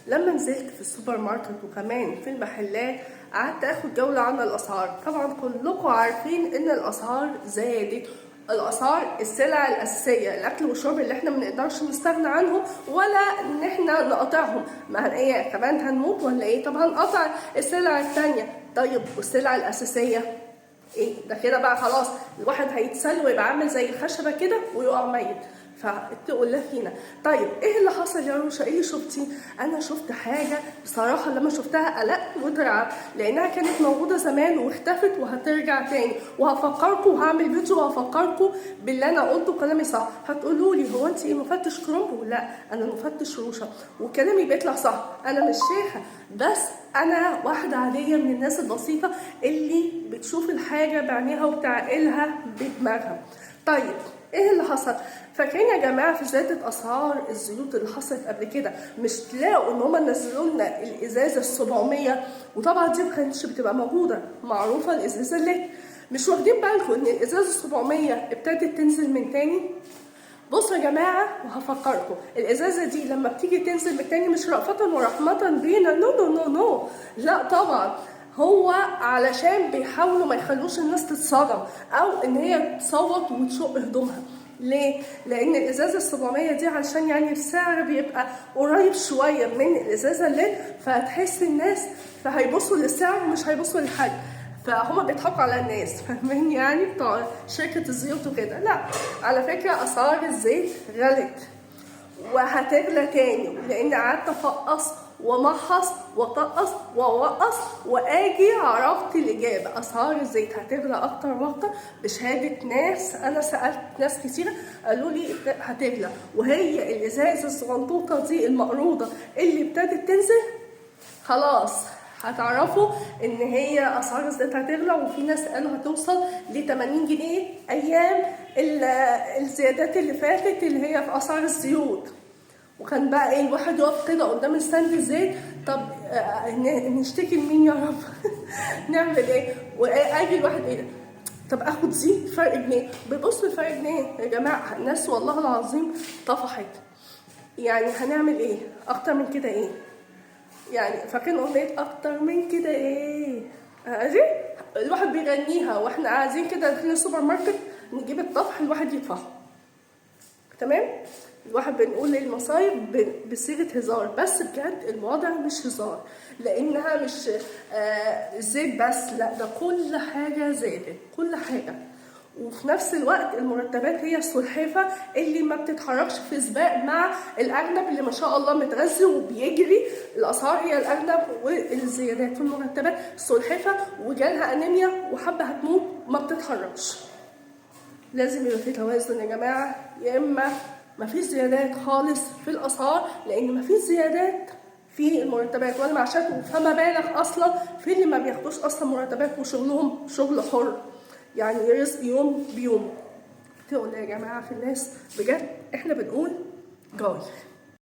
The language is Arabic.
لما نزلت في السوبر ماركت وكمان في المحلات قعدت اخد جولة عن الاسعار. طبعا كلكم عارفين ان الاسعار زادت. الاسعار السلع الاساسيه، الاكل والشرب اللي احنا منقدرش نستغنى عنهم ولا ان احنا نقطعهم. ما هن ايه كمان هنموت ولا ايه؟ طب هنقطع السلع التانية. طيب والسلع الاساسيه ايه ده؟ كده بقى خلاص الواحد هيتسل ويبقى عامل زي الخشبه كده ويقع ميت. فاتقوا الله فينا. طيب ايه اللي حصل يا روشا؟ ايه اللي شفتي؟ انا شفت حاجه بصراحه لما شفتها قلقت واترعبت، لانها كانت موجوده زمان واختفت وهترجع تاني. وهفكركم وهعمل فيديو وهفكركم باللي انا قلته كلامي صح. هتقولوا لي هو انت ايه مفتش كرومبو؟ لا انا مفتش روشا وكلامي بيطلع صح. انا مش شيخه، بس انا واحده عاديه من الناس البسيطه اللي بتشوف الحاجه بعينيها وبتعقلها بدماغها. طيب ايه اللي حصل؟ فاكرين يا جماعه في زياده اسعار الزيوت اللي حصلت قبل كده؟ مش تلاقوا ان هم نزلوا لنا الازازه ال700؟ وطبعا دي ما كانتش بتبقى موجوده، معروفه الازازه اللي مش واخدين بالكم ان الازازه ال700 ابتدت تنزل من تاني. بصوا يا جماعه وهفكركم، الازازه دي لما بتيجي تنزل من تاني مش رأفة ورحمه بينا، نو نو نو نو، لا طبعا، هو علشان بيحاولوا ما يخلوش الناس تتصدم او ان هي تصوت وتشق هدومها. ليه؟ لان الازازه ال700 دي علشان يعني السعر بيبقى قريب شويه من الازازه اللي فهتحس الناس فهيبصوا للسعر ومش هيبصوا للحجم. فهما بيضحكوا على الناس، فاهمين يعني بتوع شركه الزيوت وكده. لا على فكره اسعار الزيت غلت وهتغلى تاني، لان قعدت افقص ومحص وطقص ووقص واجي عرفت الاجابه. اسعار الزيت هتغلى اكتر واكتر بشهاده ناس. انا سالت ناس كتير قالوا لي هتغلى، وهي الازازه الصغنطوطه دي المقروضه اللي ابتدت تنزل خلاص هتعرفوا ان هي اسعار الزيت هتغلى. وفي ناس قالوا هتوصل ل 80 جنيه ايام الزيادات اللي فاتت اللي هي في اسعار الزيوت. وكان بقى ايه الواحد يقف كده قدام ستاند الزيت، طب نشتكي لمين يا رب؟ نعمل ايه؟ واجي الواحد ايه ده؟ طب اخد زيت فرق جنيه. بيبص الفرق جنيه يا جماعه، الناس والله العظيم طفحت. يعني هنعمل ايه؟ اكتر من كده ايه؟ يعني فاكرين اغنيه اكتر من كده ايه؟ الواحد بيغنيها واحنا قاعدين كده داخلين السوبر ماركت نجيب الطفح الواحد يطفحه. تمام؟ الواحد بنقول المصايب بصيغه هزار، بس بجد الوضع مش هزار، لانها مش الزيت بس، لا ده كل حاجه زادت، كل حاجه. وفي نفس الوقت المرتبات هي السلحفه اللي ما بتتحركش في سباق مع الارنب اللي ما شاء الله متغذي وبيجري. الاسعار هي الارنب والزيادات في المرتبات السلحفه وجالها انيميا وحبه هتموت ما بتتحركش. لازم يبقى في توازن يا جماعه، يا اما مفيش زيادات خالص في الاسعار، لان مفيش زيادات في المرتبات والمعاشات، فما بالغ اصلا في اللي ما بياخدوش اصلا مرتبات وشغلهم شغل حر، يعني رزق يوم بيوم. تقول يا جماعه في الناس بجد احنا بنقول جاي.